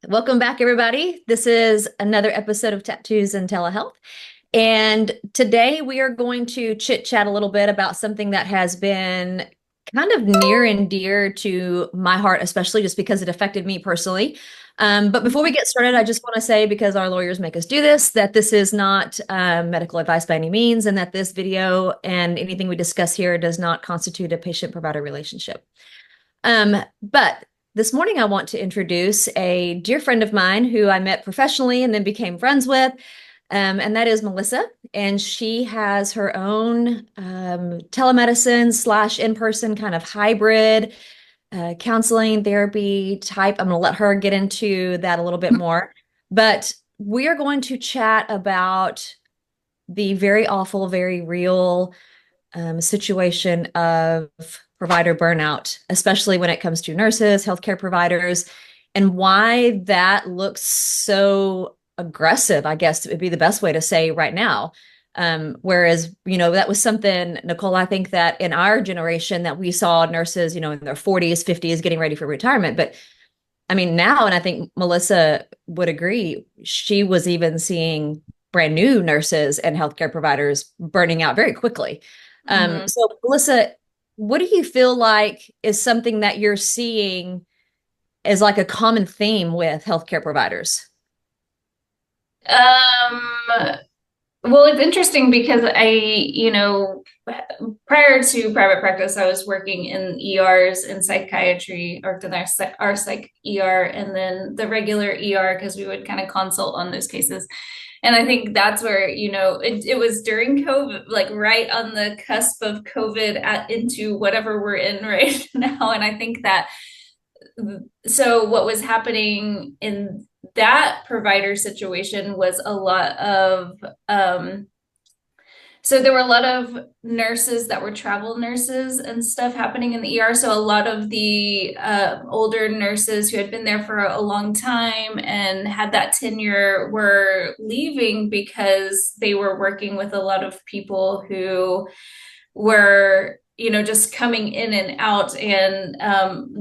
Welcome back, everybody. This is another episode of Tattoos and Telehealth. And today we are going to chit chat a little bit about something that has been kind of near and dear to my heart, especially just because it affected me personally. But before we get started, I just want to say, because our lawyers make us do this, that this is not medical advice by any means, and that this video and anything we discuss here does not constitute a patient-provider relationship. But this morning, I want to introduce a dear friend of mine who I met professionally and then became friends with, and that is Melissa. And she has her own telemedicine slash in-person kind of hybrid counseling therapy type. I'm going to let her get into that a little bit more. But we are going to chat about the very awful, very real situation of provider burnout, especially when it comes to nurses, healthcare providers, and why that looks so aggressive, I guess would be the best way to say right now. Whereas, that was something, Nicole, I think that in our generation that we saw nurses, in their 40s, 50s getting ready for retirement. But I mean, now, and I think Melissa would agree, she was even seeing brand new nurses and healthcare providers burning out very quickly. So Melissa, what do you feel like is something that you're seeing as like a common theme with healthcare providers? Um, well, it's interesting because prior to private practice, I was working in ERs in psychiatry, or in our psych ER, and then the regular ER because we would kind of consult on those cases. And I think that's where, it was during COVID, like right on the cusp of COVID into whatever we're in right now. And I think that so what was happening in that provider situation was a lot of so there were a lot of nurses that were travel nurses and stuff happening in the ER. So a lot of the older nurses who had been there for a long time and had that tenure were leaving because they were working with a lot of people who were just coming in and out, and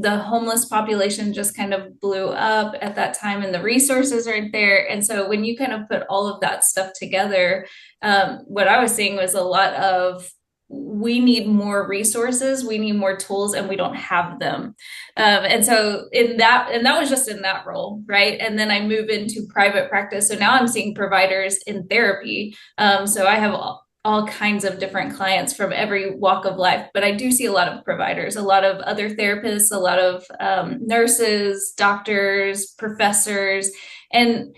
the homeless population just kind of blew up at that time, and the resources aren't there. And so when you kind of put all of that stuff together, what I was seeing was a lot of, we need more resources, we need more tools, and we don't have them. And so and that was just in that role, right? And then I move into private practice, so now I'm seeing providers in therapy. So I have all kinds of different clients from every walk of life, but I do see a lot of providers, a lot of other therapists, a lot of nurses, doctors, professors. And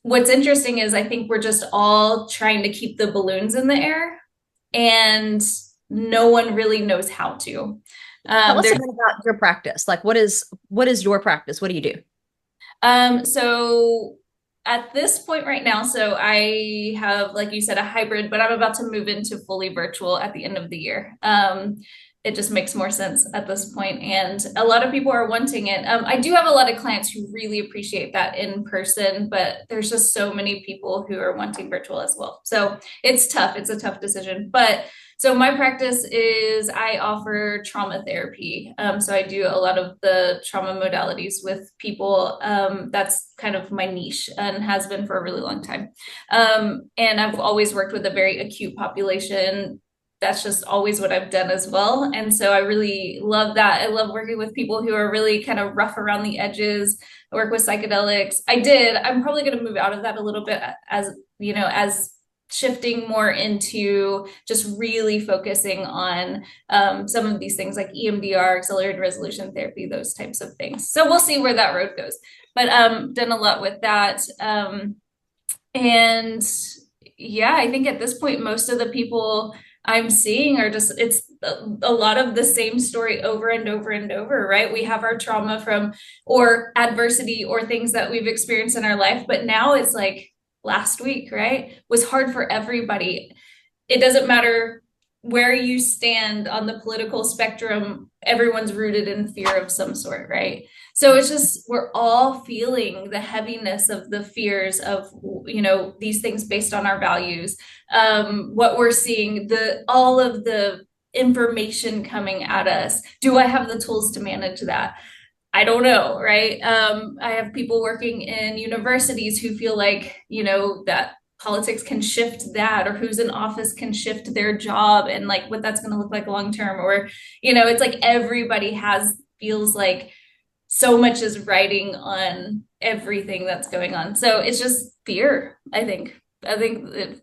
what's interesting is I think we're just all trying to keep the balloons in the air, and no one really knows how to. Tell us a bit about your practice. Like, what is your practice? What do you do? So at this point right now, so I have, like you said, a hybrid, but I'm about to move into fully virtual at the end of the year. It just makes more sense at this point, and a lot of people are wanting it. I do have a lot of clients who really appreciate that in person, but there's just so many people who are wanting virtual as well. So it's tough. It's a tough decision, but so my practice is I offer trauma therapy. So I do a lot of the trauma modalities with people. That's kind of my niche and has been for a really long time. And I've always worked with a very acute population. That's just always what I've done as well. And so I really love that. I love working with people who are really kind of rough around the edges. I work with psychedelics. I'm probably going to move out of that a little bit as shifting more into just really focusing on some of these things like EMDR, accelerated resolution therapy, those types of things. So we'll see where that road goes. But done a lot with that. And yeah, I think at this point, most of the people I'm seeing are just, it's a lot of the same story over and over and over, right? We have our trauma from, or adversity or things that we've experienced in our life, but now it's like, last week, right, was hard for everybody. It doesn't matter where you stand on the political spectrum, everyone's rooted in fear of some sort, right? So it's just, we're all feeling the heaviness of the fears of, these things based on our values. What we're seeing, all of the information coming at us. Do I have the tools to manage that? I don't know, right? I have people working in universities who feel like, that politics can shift that, or who's in office can shift their job and like what that's going to look like long term. Or, it's like everybody feels like so much is riding on everything that's going on. So it's just fear, I think. I think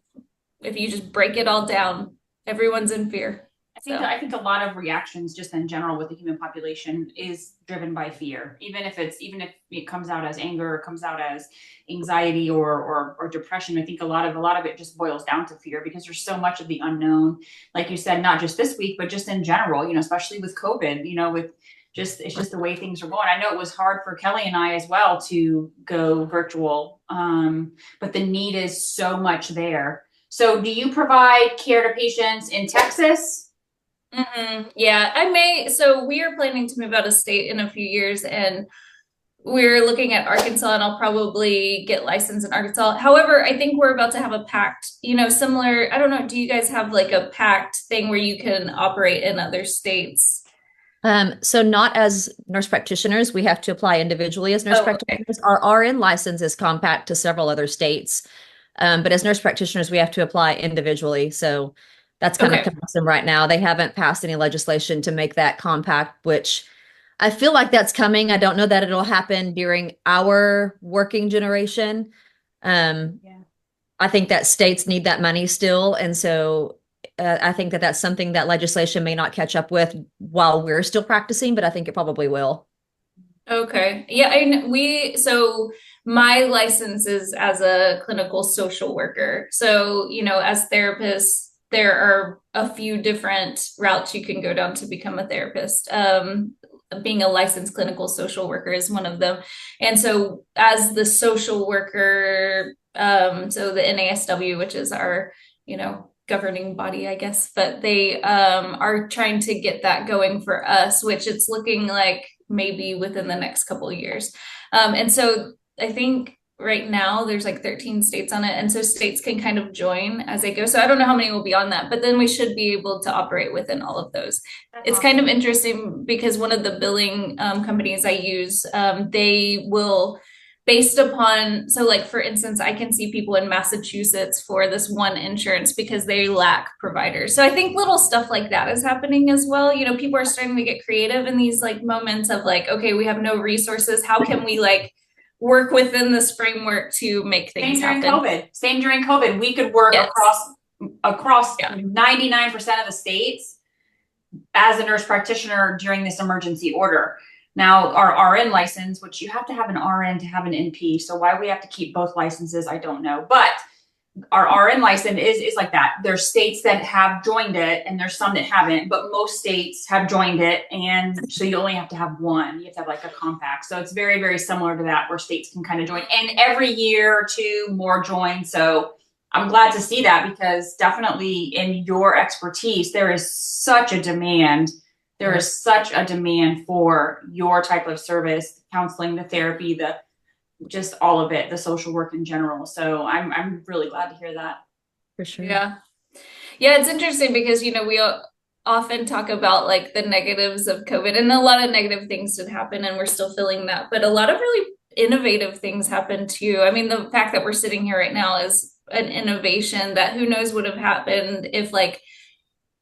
if you just break it all down, everyone's in fear. So, I think a lot of reactions just in general with the human population is driven by fear. Even if it comes out as anger or comes out as anxiety or depression, I think a lot of it just boils down to fear because there's so much of the unknown. Like you said, not just this week, but just in general, especially with COVID, with it's just the way things are going. I know it was hard for Kelly and I as well to go virtual. But the need is so much there. So do you provide care to patients in Texas? Yeah, I may. So we are planning to move out of state in a few years, and we're looking at Arkansas, and I'll probably get licensed in Arkansas. However, I think we're about to have a pact, similar. I don't know. Do you guys have like a pact thing where you can operate in other states? So not as nurse practitioners, we have to apply individually as nurse Oh, okay. practitioners. Our RN license is compact to several other states. But as nurse practitioners, we have to apply individually. So that's kind of Okay. cumbersome right now. They haven't passed any legislation to make that compact, which I feel like that's coming. I don't know that it'll happen during our working generation. Yeah. I think that states need that money still. And so I think that that's something that legislation may not catch up with while we're still practicing, but I think it probably will. Okay. Yeah, so my license is as a clinical social worker. So, as therapists, there are a few different routes you can go down to become a therapist. Being a licensed clinical social worker is one of them. And so as the social worker, so the NASW, which is our, governing body, I guess, but they are trying to get that going for us, which it's looking like maybe within the next couple of years. And so I think right now there's like 13 states on it. And so states can kind of join as they go. So I don't know how many will be on that, but then we should be able to operate within all of those. That's It's kind of awesome. interesting because one of the billing companies I use, they will based upon, so like for instance, I can see people in Massachusetts for this one insurance because they lack providers. So I think little stuff like that is happening as well. People are starting to get creative in these like moments of like, okay, we have no resources, how can we like work within this framework to make things happen? Same during COVID. We could work Yes. across Yeah. 99% of the states as a nurse practitioner during this emergency order. Now, our RN license, which you have to have an RN to have an NP, so why we have to keep both licenses, I don't know. But our RN license is like that. There's states that have joined it and there's some that haven't, but most states have joined it. And so you only have to have one. You have to have like a compact. So it's very, very similar to that where states can kind of join. And every year or two more join. So I'm glad to see that because definitely in your expertise, there is such a demand. There is such a demand for your type of service, counseling, the therapy, the just all of it, the social work in general. So I'm really glad to hear that. For sure. Yeah. Yeah, it's interesting because, we often talk about like the negatives of COVID, and a lot of negative things did happen and we're still feeling that, but a lot of really innovative things happened too. I mean, the fact that we're sitting here right now is an innovation that who knows would have happened if like,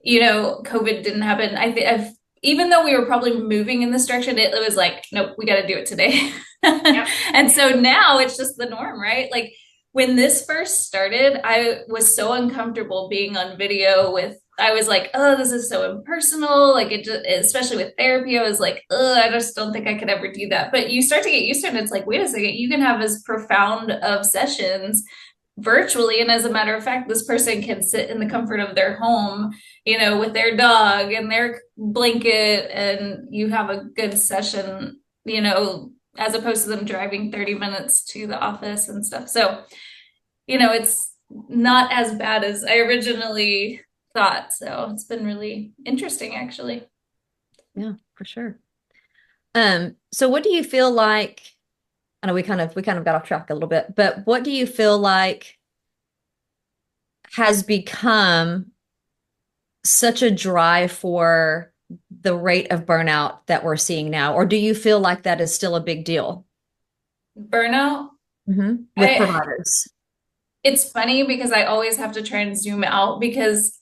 COVID didn't happen. I've even though we were probably moving in this direction, it was like, nope, we got to do it today. Yep. And so now it's just the norm, right? Like when this first started, I was so uncomfortable being on video I was like, oh, this is so impersonal. Like it just, especially with therapy, I was like, oh, I just don't think I could ever do that. But you start to get used to it. And it's like, wait a second, you can have as profound of sessions virtually. And as a matter of fact, this person can sit in the comfort of their home, with their dog and their blanket, and you have a good session, as opposed to them driving 30 minutes to the office and stuff. So, it's not as bad as I originally thought. So it's been really interesting, actually. Yeah, for sure. So what do you feel like, I know we kind of got off track a little bit, but what do you feel like has become such a drive for the rate of burnout that we're seeing now? Or do you feel like that is still a big deal? Burnout. With I providers? It's funny because I always have to try and zoom out because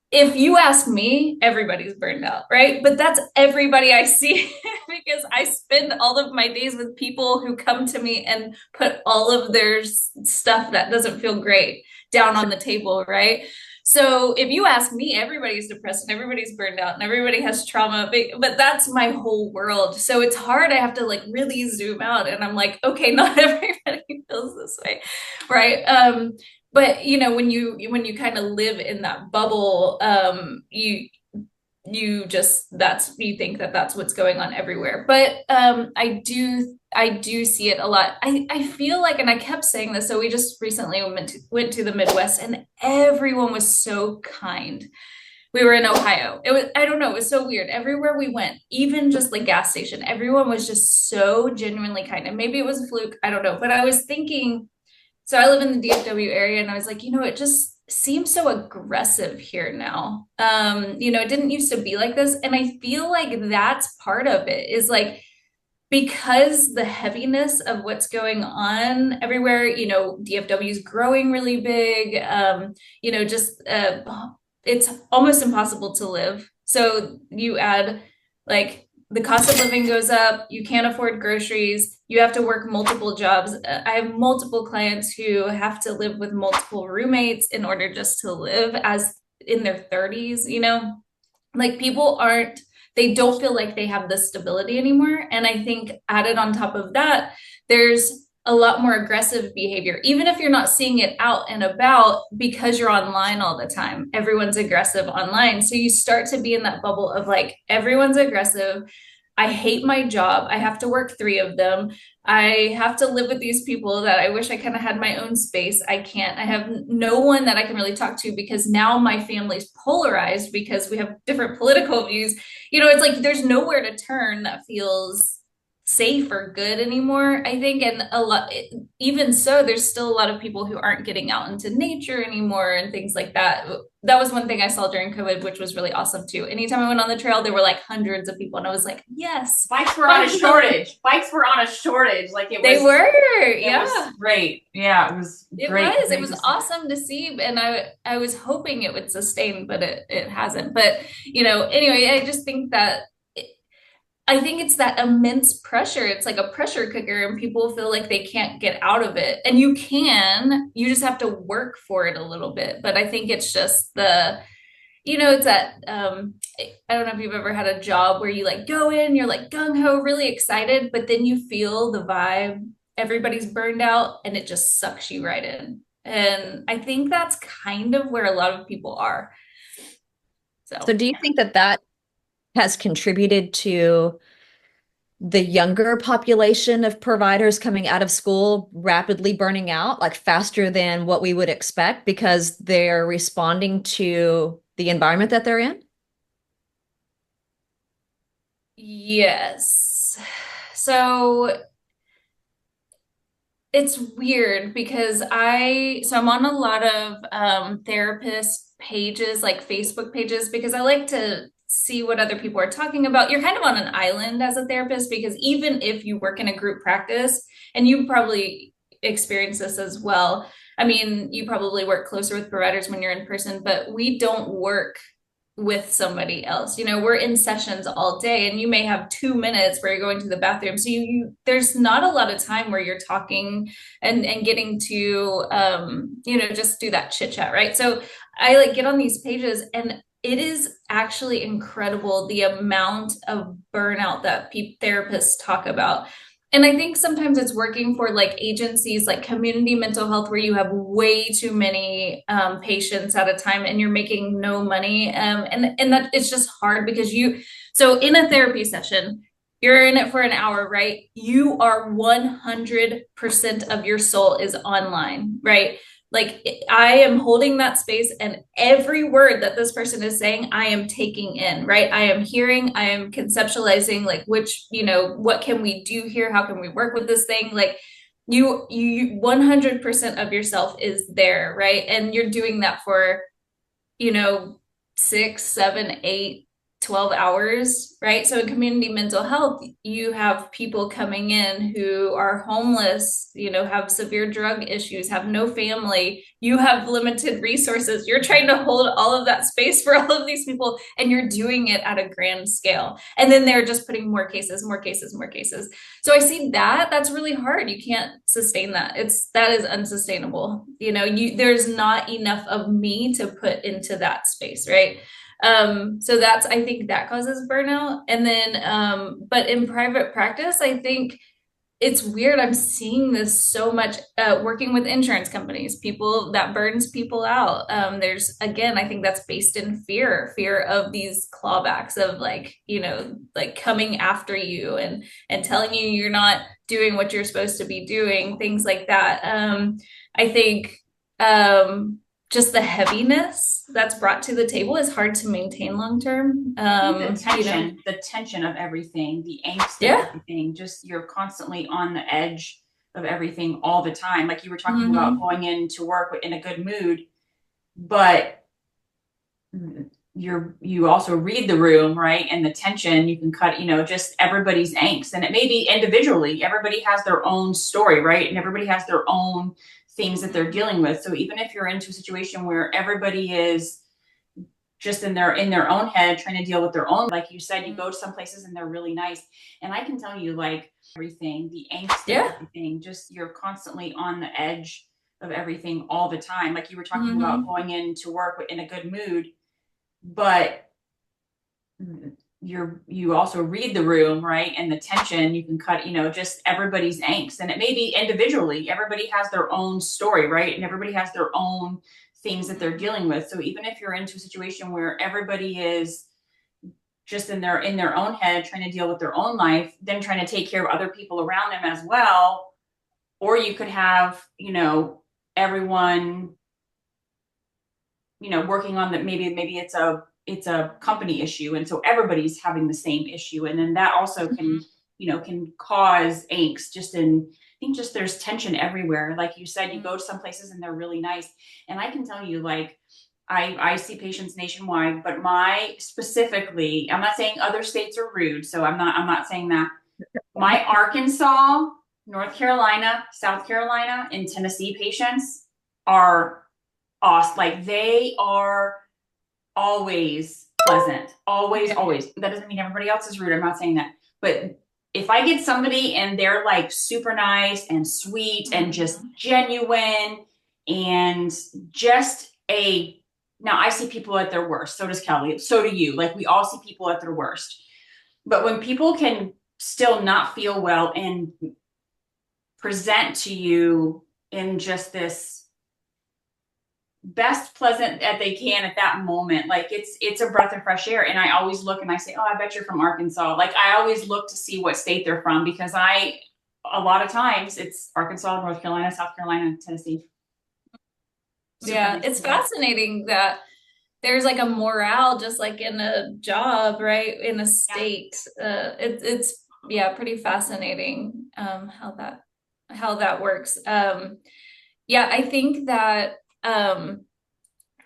if you ask me, everybody's burned out, right? But that's everybody I see because I spend all of my days with people who come to me and put all of their stuff that doesn't feel great down on the table, right? So if you ask me, everybody's depressed and everybody's burned out and everybody has trauma, but that's my whole world. So it's hard. I have to like really zoom out and I'm like, okay, not everybody feels this way, right? But you know, when you kind of live in that bubble, you just that's you think that that's what's going on everywhere. But I do see it a lot. I feel like, and I kept saying this, so we just recently went to the Midwest and everyone was so kind. We were in Ohio. It was, I don't know, it was so weird. Everywhere we went, even just the gas station, everyone was just so genuinely kind. And maybe it was a fluke, I don't know. But I was thinking, so I live in the DFW area and I was like, you know, it just seems so aggressive here now. You know, it didn't used to be like this. And I feel like that's part of it is like, because the heaviness of what's going on everywhere, you know, DFW is growing really big. You know, just it's almost impossible to live. So you add like the cost of living goes up, you can't afford groceries, you have to work multiple jobs. I have multiple clients who have to live with multiple roommates in order just to live as in their 30s, you know, like people aren't, they don't feel like they have the stability anymore. And I think added on top of that, there's a lot more aggressive behavior, even if you're not seeing it out and about because you're online all the time. Everyone's aggressive online. So you start to be in that bubble of like, everyone's aggressive. I hate my job. I have to work 3 of them. I have to live with these people that I wish I kind of had my own space. I can't. I have no one that I can really talk to because now my family's polarized because we have different political views. You know, it's like there's nowhere to turn that feels safe or good anymore, I think. And a lot, even so, there's still a lot of people who aren't getting out into nature anymore and things like that. That was one thing I saw during COVID, which was really awesome too. Anytime I went on the trail, there were like hundreds of people, and I was like, yes. Bikes were on a shortage. Bikes were on a shortage. Like it was. They were, it yeah. was great. Yeah, it was great. It was awesome to see. And I was hoping it would sustain, but it hasn't. But, you know, anyway, I just think that I think it's that immense pressure. It's like a pressure cooker, and people feel like they can't get out of it. And you just have to work for it a little bit. But I think it's just you know, it's that, I don't know if you've ever had a job where you like go in, you're like gung ho, really excited, but then you feel the vibe, everybody's burned out, and it just sucks you right in. And I think that's kind of where a lot of people are. So do you think that that has contributed to the younger population of providers coming out of school rapidly burning out, like faster than what we would expect because they're responding to the environment that they're in? Yes. So it's weird because I'm on a lot of therapist pages, like Facebook pages, because I like to see what other people are talking about. You're kind of on an island as a therapist because even if you work in a group practice, and you probably experience this as well. I mean, you probably work closer with providers when you're in person, but we don't work with somebody else. You know, we're in sessions all day and you may have 2 minutes where you're going to the bathroom. So there's not a lot of time where you're talking and getting to you know, just do that chit chat, right? So I like get on these pages, and it is actually incredible the amount of burnout that therapists talk about. And I think sometimes it's working for like agencies like community mental health, where you have way too many patients at a time and you're making no money. And that it's just hard because so in a therapy session, you're in it for an hour, right? You are 100% of your soul is online, right? Like I am holding that space, and every word that this person is saying, I am taking in, right? I am hearing, I am conceptualizing, like which, you know, what can we do here? How can we work with this thing? Like you 100% of yourself is there, right? And you're doing that for, you know, 6, 7, 8, 12 hours, right? So in community mental health, you have people coming in who are homeless, have severe drug issues, have no family. You have limited resources. You're trying to hold all of that space for all of these people, and you're doing it at a grand scale. And then they're just putting more cases, more cases, more cases. So I see that's really hard. You can't sustain that. That is unsustainable. There's not enough of me to put into that space, right? So I think that causes burnout. And then, but in private practice, I think it's weird. I'm seeing this so much working with insurance companies, people that burns people out. Again, I think that's based in fear of these clawbacks of like coming after you and telling you you're not doing what you're supposed to be doing, things like that. I think just the heaviness that's brought to the table is hard to maintain long term. I think the tension of everything, the angst of everything, just you're constantly on the edge of everything all the time. Like you were talking about going into work in a good mood, but you also read the room, right? And the tension you can cut, just everybody's angst. And it may be individually, everybody has their own story, right? And everybody has their own things that they're dealing with. So even if you're into a situation where everybody is just in their own head trying to deal with their own, like you said, you go to some places and they're really nice. And I can tell you, like, everything, the angst of everything, just you're constantly on the edge of everything all the time. Like you were talking about going into work in a good mood, but you also read the room, right? And the tension you can cut, just everybody's angst. And it may be individually, everybody has their own story, right? And everybody has their own things that they're dealing with. So even if you're into a situation where everybody is just in their own head trying to deal with their own life, then trying to take care of other people around them as well, or you could have, everyone, working on that. Maybe it's a company issue, and so everybody's having the same issue, and then that also can cause angst. I think just there's tension everywhere. Like you said, you go to some places and they're really nice, and I can tell you, like, I see patients nationwide, but specifically, I'm not saying other states are rude, so I'm not saying that. My Arkansas, North Carolina, South Carolina, and Tennessee patients are awesome. Like, they are always pleasant, always. That doesn't mean everybody else is rude. I'm not saying that, but if I get somebody and they're like super nice and sweet and just genuine and now I see people at their worst. So does Kelly. So do you. Like, we all see people at their worst. But when people can still not feel well and present to you in just this best pleasant that they can at that moment, like, it's a breath of fresh air. And I always look and I say, oh, I bet you're from Arkansas. Like, I always look to see what state they're from, because a lot of times it's Arkansas, North Carolina, South Carolina, Tennessee. It's fascinating that there's like a morale, just like in a job, right? In a state. It's pretty fascinating how that works. I think that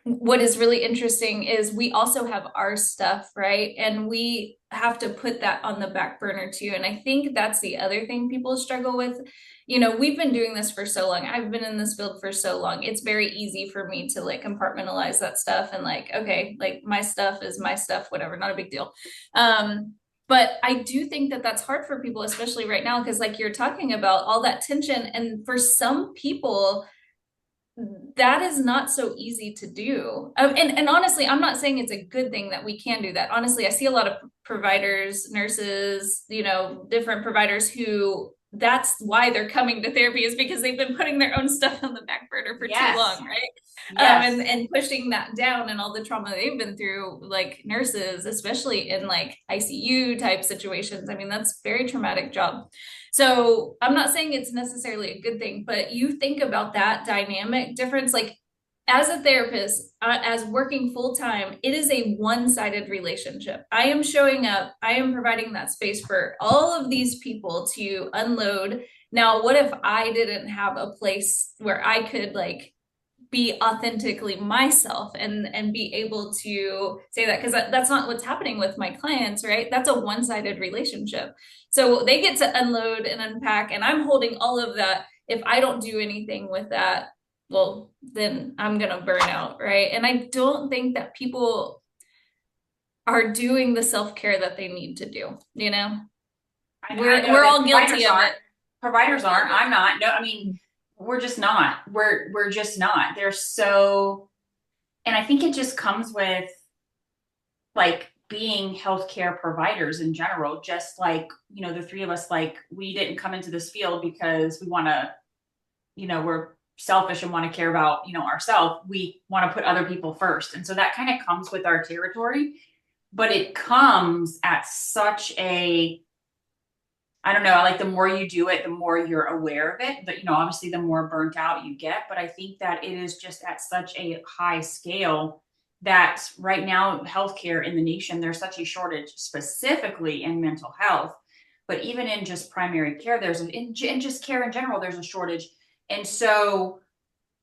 what is really interesting is we also have our stuff, right? And we have to put that on the back burner too. And I think that's the other thing people struggle with. We've been doing this for so long. I've been in this field for so long. It's very easy for me to like compartmentalize that stuff and like, okay, like my stuff is my stuff, whatever, not a big deal. But I do think that that's hard for people, especially right now, because like you're talking about all that tension. And for some people, that is not so easy to do. And honestly, I'm not saying it's a good thing that we can do that. Honestly, I see a lot of providers, nurses, different providers who that's why they're coming to therapy, is because they've been putting their own stuff on the back burner for too long, right? And pushing that down and all the trauma they've been through, like nurses, especially in like ICU type situations. I mean, that's a very traumatic job. So I'm not saying it's necessarily a good thing, but you think about that dynamic difference, like as a therapist, as working full time, it is a one-sided relationship. I am showing up, I am providing that space for all of these people to unload. Now, what if I didn't have a place where I could like be authentically myself and be able to say that, because that's not what's happening with my clients, right? That's a one-sided relationship. So they get to unload and unpack, and I'm holding all of that. If I don't do anything with that, well, then I'm gonna burn out, right? And I don't think that people are doing the self-care that they need to do, you know? I know We're that all providers guilty of aren't. it. Providers aren't. I'm not. No, I mean, we're just not. We're just not. They're so, and I think it just comes with like being healthcare providers in general. Just like, you know, the three of us, like we didn't come into this field because we want to, you know, we're selfish and want to care about, you know, ourselves. We want to put other people first. And so that kind of comes with our territory, but it comes at such a, I don't know, like the more you do it, the more you're aware of it. But, you know, obviously the more burnt out you get. But I think that it is just at such a high scale that right now, healthcare in the nation, there's such a shortage, specifically in mental health. But even in just primary care, in just care in general, there's a shortage. And so,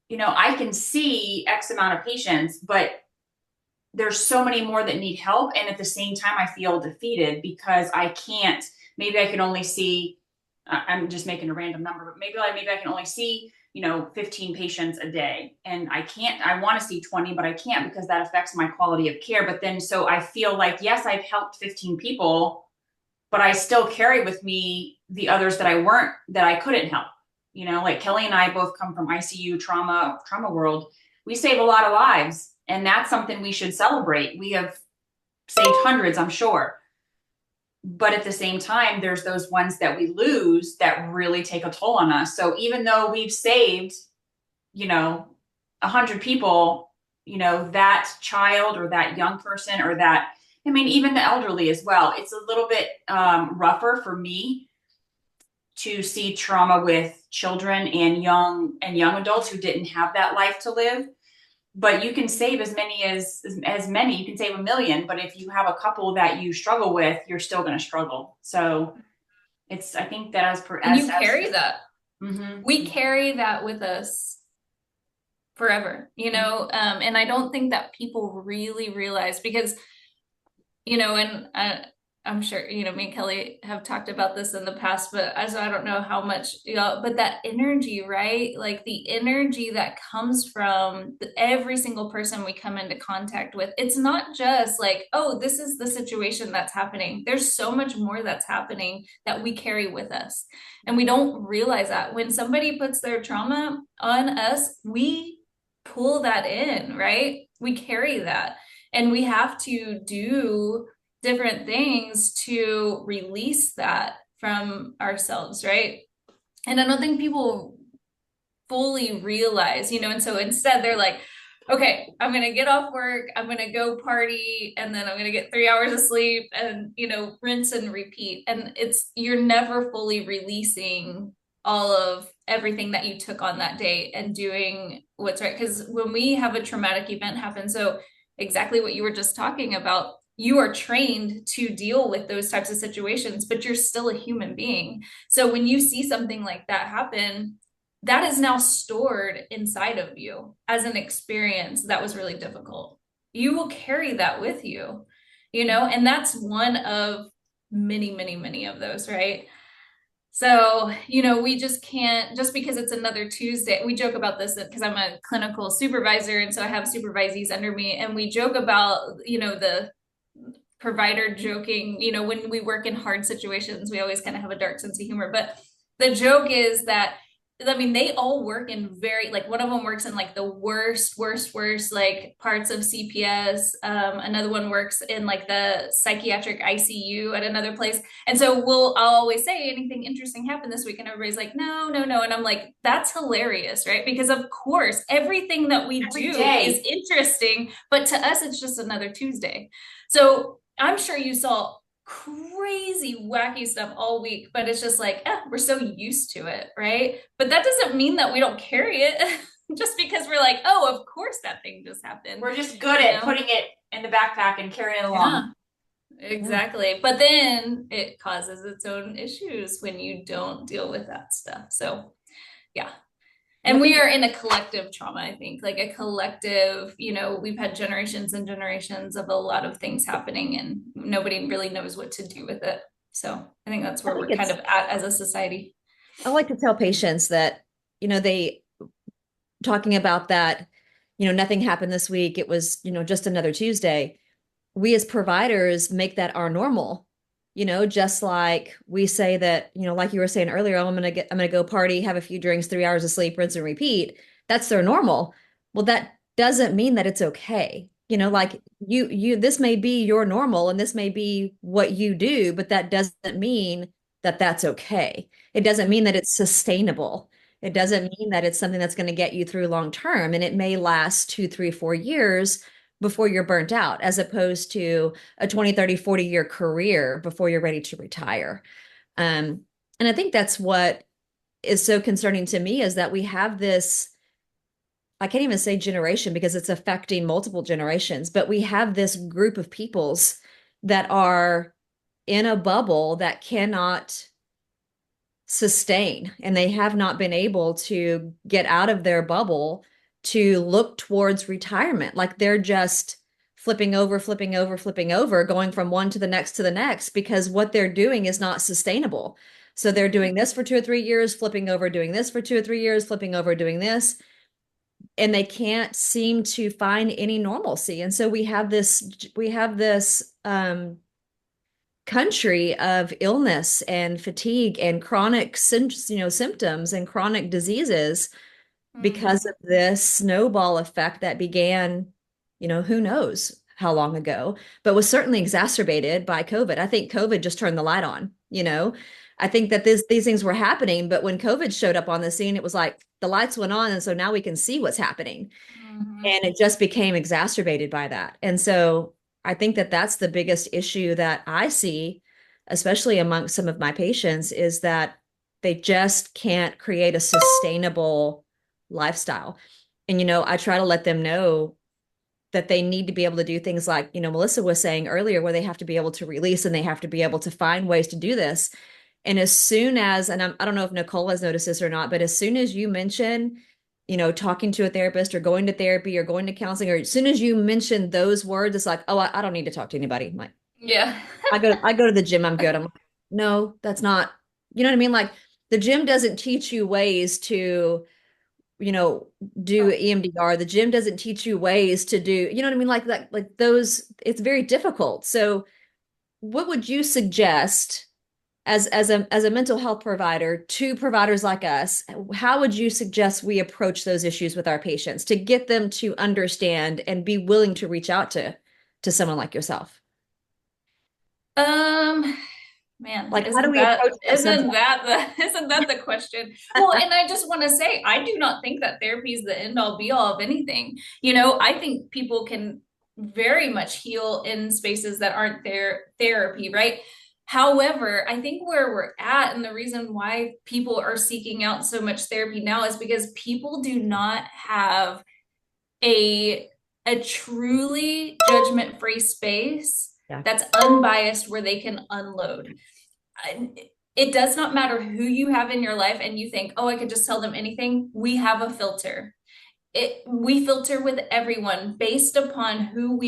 you know, I can see X amount of patients, but there's so many more that need help. And at the same time, I feel defeated because I can't, maybe I can only see, I'm just making a random number, but maybe I can only see, you know, 15 patients a day. And I want to see 20, but I can't because that affects my quality of care. But then, so I feel like, yes, I've helped 15 people, but I still carry with me the others that I couldn't help. You know, like Kelly and I both come from ICU trauma world. We save a lot of lives, and that's something we should celebrate. We have saved hundreds, I'm sure. But at the same time, there's those ones that we lose that really take a toll on us. So even though we've saved, you know, 100 people, you know, that child or that young person or that, I mean, even the elderly as well, it's a little bit rougher for me to see trauma with children and young adults who didn't have that life to live. But you can save as many, you can save 1 million, but if you have a couple that you struggle with, you're still going to struggle. So it's, I think that And you carry that. Mm-hmm. We carry that with us forever, you know? And I don't think that people really realize, because, you know, and I'm sure, you know, me and Kelly have talked about this in the past, but I don't know how much, you know, but that energy, right? Like the energy that comes from every single person we come into contact with. It's not just like, oh, this is the situation that's happening. There's so much more that's happening that we carry with us. And we don't realize that when somebody puts their trauma on us, we pull that in, right? We carry that. And we have to do different things to release that from ourselves, right? And I don't think people fully realize, you know, and so instead they're like, okay, I'm going to get off work, I'm going to go party, and then I'm going to get 3 hours of sleep and, you know, rinse and repeat. And you're never fully releasing all of everything that you took on that day and doing what's right. Because when we have a traumatic event happen, so exactly what you were just talking about, you are trained to deal with those types of situations, but you're still a human being. So when you see something like that happen, that is now stored inside of you as an experience that was really difficult. You will carry that with you, you know, and that's one of many, many, many of those, right? So, you know, we just can't, just because it's another Tuesday, we joke about this because I'm a clinical supervisor. And so I have supervisees under me, and we joke about, you know, the provider joking, you know, when we work in hard situations, we always kind of have a dark sense of humor. But the joke is that, I mean, they all work in very, like, one of them works in like the worst, like parts of CPS. Another one works in like the psychiatric ICU at another place. And so I'll always say, anything interesting happened this week? And everybody's like, no, no, no. And I'm like, that's hilarious, right? Because of course, everything that we do is interesting, but to us, it's just another Tuesday. So I'm sure you saw crazy wacky stuff all week, but it's just like, we're so used to it, right? But that doesn't mean that we don't carry it just because we're like, oh, of course that thing just happened. We're just good at putting it in the backpack and carrying it along. Yeah, exactly. But then it causes its own issues when you don't deal with that stuff. So yeah. And I And we think are in a collective trauma, I think, like a collective, we've had generations and generations of a lot of things happening and nobody really knows what to do with it. So I think that's I where think we're kind it's of at as a society. I like to tell patients that, they talking about that, nothing happened this week. It was, just another Tuesday. We as providers make that our normal, just like we say that, like you were saying earlier, oh, I'm gonna go party, have a few drinks, 3 hours of sleep, rinse and repeat. That's their normal. Well, that doesn't mean that it's okay. Like this may be your normal and this may be what you do, but that doesn't mean that that's okay. It doesn't mean that it's sustainable. It doesn't mean that it's something that's going to get you through long term. And it may last 2, 3, 4 years before you're burnt out, as opposed to a 20, 30, 40-year career before you're ready to retire. And I think that's what is so concerning to me is that we have this, I can't even say generation because it's affecting multiple generations, but we have this group of peoples that are in a bubble that cannot sustain, and they have not been able to get out of their bubble to look towards retirement. Like they're just flipping over, flipping over, flipping over, going from one to the next because what they're doing is not sustainable. So they're doing this for 2 or 3 years, flipping over, doing this for 2 or 3 years, flipping over, doing this, and they can't seem to find any normalcy. And so we have this country of illness and fatigue and chronic symptoms and chronic diseases because Mhm. of this snowball effect that began, who knows how long ago, but was certainly exacerbated by COVID. I think COVID just turned the light on. I think that these things were happening, but when COVID showed up on the scene, it was like the lights went on, and so now we can see what's happening. Mhm. And it just became exacerbated by that. And so I think that that's the biggest issue that I see, especially amongst some of my patients, is that they just can't create a sustainable lifestyle. And, I try to let them know that they need to be able to do things like, Melissa was saying earlier, where they have to be able to release and they have to be able to find ways to do this. And as soon as, and I don't know if Nicole has noticed this or not, but as soon as you mention, talking to a therapist or going to therapy or going to counseling, or as soon as you mention those words, it's like, oh, I don't need to talk to anybody. I'm like, Yeah. I go to the gym, I'm good. I'm like, no, that's not, you know what I mean? Like the gym doesn't teach you ways to, you know, do EMDR. The gym doesn't teach you ways to do, you know what I mean? Like that, like those, it's very difficult. So what would you suggest as a mental health provider to providers like us? How would you suggest we approach those issues with our patients to get them to understand and be willing to reach out to someone like yourself? Um, Man, Like, how do we approach that isn't subject? that the isn't that the question? Well, and I just want to say, I do not think that therapy is the end all be all of anything. I think people can very much heal in spaces that aren't therapy, right? However, I think where we're at and the reason why people are seeking out so much therapy now is because people do not have a a truly judgment-free space Yeah. that's unbiased where they can unload. It does not matter who you have in your life and you think, oh, I could just tell them anything. We have a filter. We filter with everyone based upon who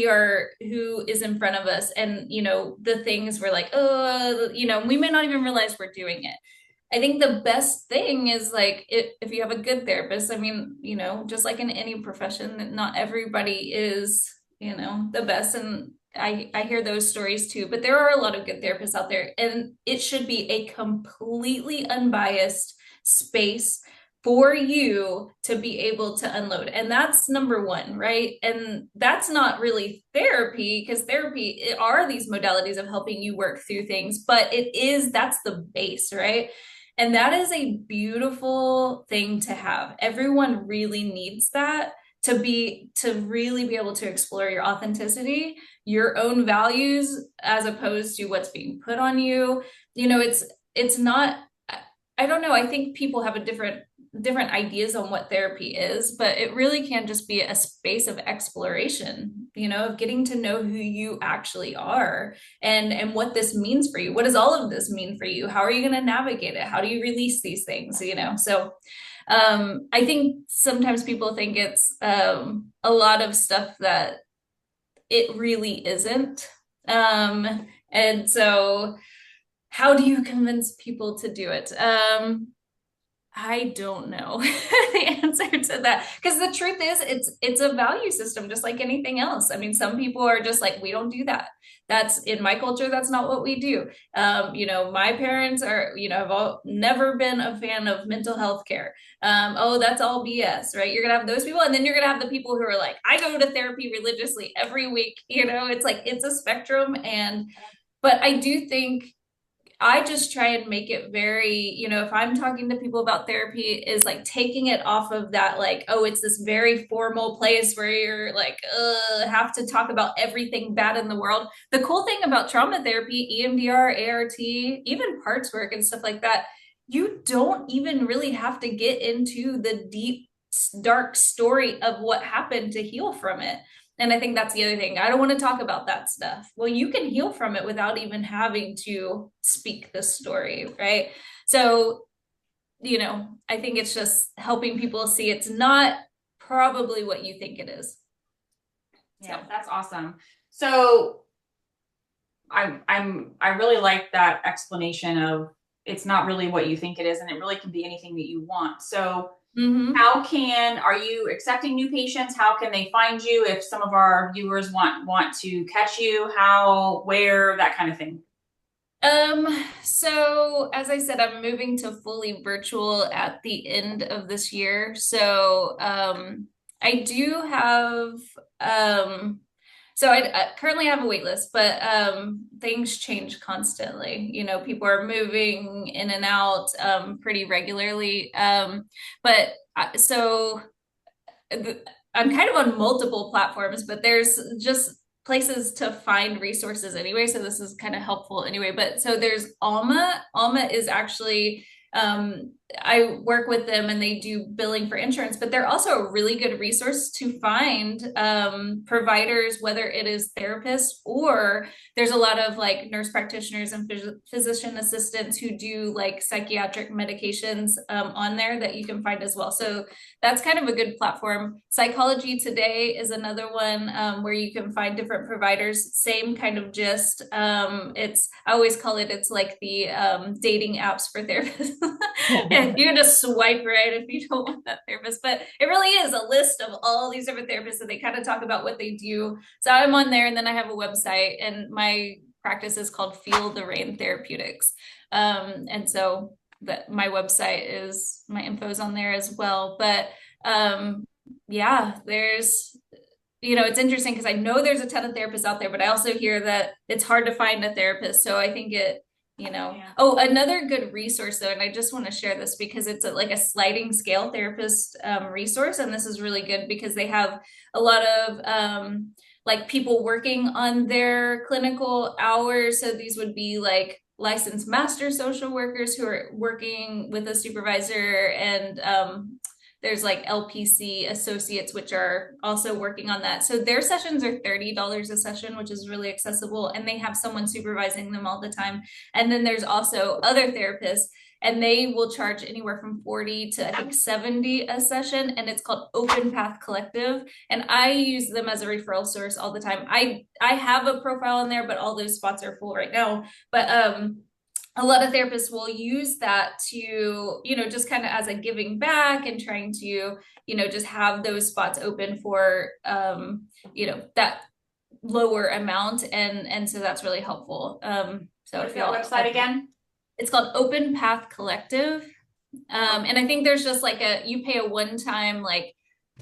is in front of us, and the things we're like, oh, we may not even realize we're doing it. I think the best thing is like if you have a good therapist. I mean, just like in any profession, not everybody is, the best. And I hear those stories too, but there are a lot of good therapists out there, and it should be a completely unbiased space for you to be able to unload. And that's number one, right? And that's not really therapy, because therapy are these modalities of helping you work through things, but that's the base, right? And that is a beautiful thing to have. Everyone really needs that to really be able to explore your authenticity, your own values, as opposed to what's being put on you. It's not, I don't know. I think people have a different ideas on what therapy is, but it really can just be a space of exploration, of getting to know who you actually are, and what this means for you. What does all of this mean for you? How are you going to navigate it? How do you release these things? So I think sometimes people think it's a lot of stuff that it really isn't. And so how do you convince people to do it? I don't know the answer to that, because the truth is it's a value system just like anything else. I mean, some people are just like, we don't do that. That's in my culture, that's not what we do. My parents are, have never been a fan of mental health care. Oh, that's all BS, right? You're gonna have those people, and then you're gonna have the people who are like, I go to therapy religiously every week. It's like it's a spectrum. But I do think I just try and make it very, if I'm talking to people about therapy, is like taking it off of that, like, oh, it's this very formal place where you're like, have to talk about everything bad in the world. The cool thing about trauma therapy, EMDR, ART, even parts work and stuff like that, you don't even really have to get into the deep, dark story of what happened to heal from it. And I think that's the other thing. I don't want to talk about that stuff. Well, you can heal from it without even having to speak the story, right? So, I think it's just helping people see it's not probably what you think it is. Yeah, that's awesome. So I really like that explanation of it's not really what you think it is, and it really can be anything that you want. So are you accepting new patients? How can they find you if some of our viewers want to catch you? How, where, that kind of thing? So as I said, I'm moving to fully virtual at the end of this year. So, I do have, I currently have a wait list, but things change constantly. People are moving in and out pretty regularly. But so I'm kind of on multiple platforms, but there's just places to find resources anyway. So this is kind of helpful anyway. But so there's Alma. Alma is actually I work with them and they do billing for insurance, but they're also a really good resource to find providers, whether it is therapists or there's a lot of like nurse practitioners and physician assistants who do like psychiatric medications on there that you can find as well. So that's kind of a good platform. Psychology Today is another one where you can find different providers, same kind of gist. I always call it's like the dating apps for therapists. And you can just swipe right if you don't want that therapist. But it really is a list of all these different therapists, and they kind of talk about what they do. So I'm on there, and then I have a website, and my practice is called Feel the Rain Therapeutics. And so that my website is, my info's on there as well. But yeah, there's, it's interesting because I know there's a ton of therapists out there, but I also hear that it's hard to find a therapist. So I think Yeah. Oh, another good resource though, and I just want to share this because it's like a sliding scale therapist resource. And this is really good because they have a lot of like people working on their clinical hours. So these would be like licensed master social workers who are working with a supervisor, and there's like LPC associates, which are also working on that. So their sessions are $30 a session, which is really accessible. And they have someone supervising them all the time. And then there's also other therapists, and they will charge anywhere from 40 to I think 70 a session. And it's called Open Path Collective. And I use them as a referral source all the time. I have a profile in there, but all those spots are full right now. But a lot of therapists will use that to, just kind of as a giving back and trying to, just have those spots open for, that lower amount. And so that's really helpful. So What's that website again? It's called Open Path Collective. And I think there's just like you pay a one-time like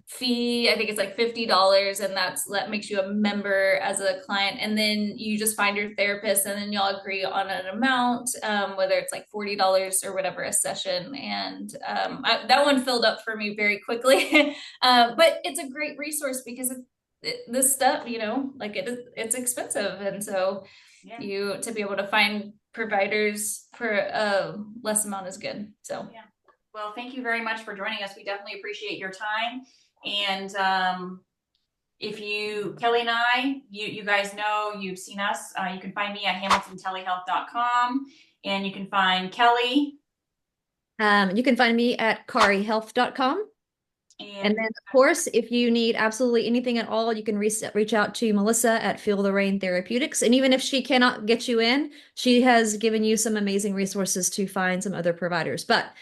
fee. I think it's like $50, and that makes you a member as a client. And then you just find your therapist, and then y'all agree on an amount, whether it's like $40 or whatever a session. And that one filled up for me very quickly. But it's a great resource because this stuff, like it's expensive, and so to be able to find providers for a less amount is good. So yeah. Well, thank you very much for joining us. We definitely appreciate your time. And Kelly and I, you guys know, you've seen us. You can find me at hamiltontelehealth.com, and you can find Kelly You can find me at karihealth.com. And then, of course, if you need absolutely anything at all, you can reach out to Melissa at Feel the Rain Therapeutics. And even if she cannot get you in, she has given you some amazing resources to find some other providers. But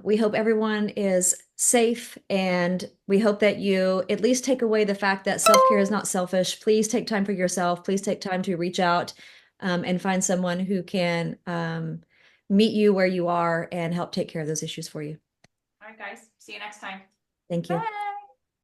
we hope everyone is safe, and we hope that you at least take away the fact that self-care is not selfish. Please take time for yourself. Please take time to reach out and find someone who can meet you where you are and help take care of those issues for you. All right, guys. See you next time. Thank you. Bye.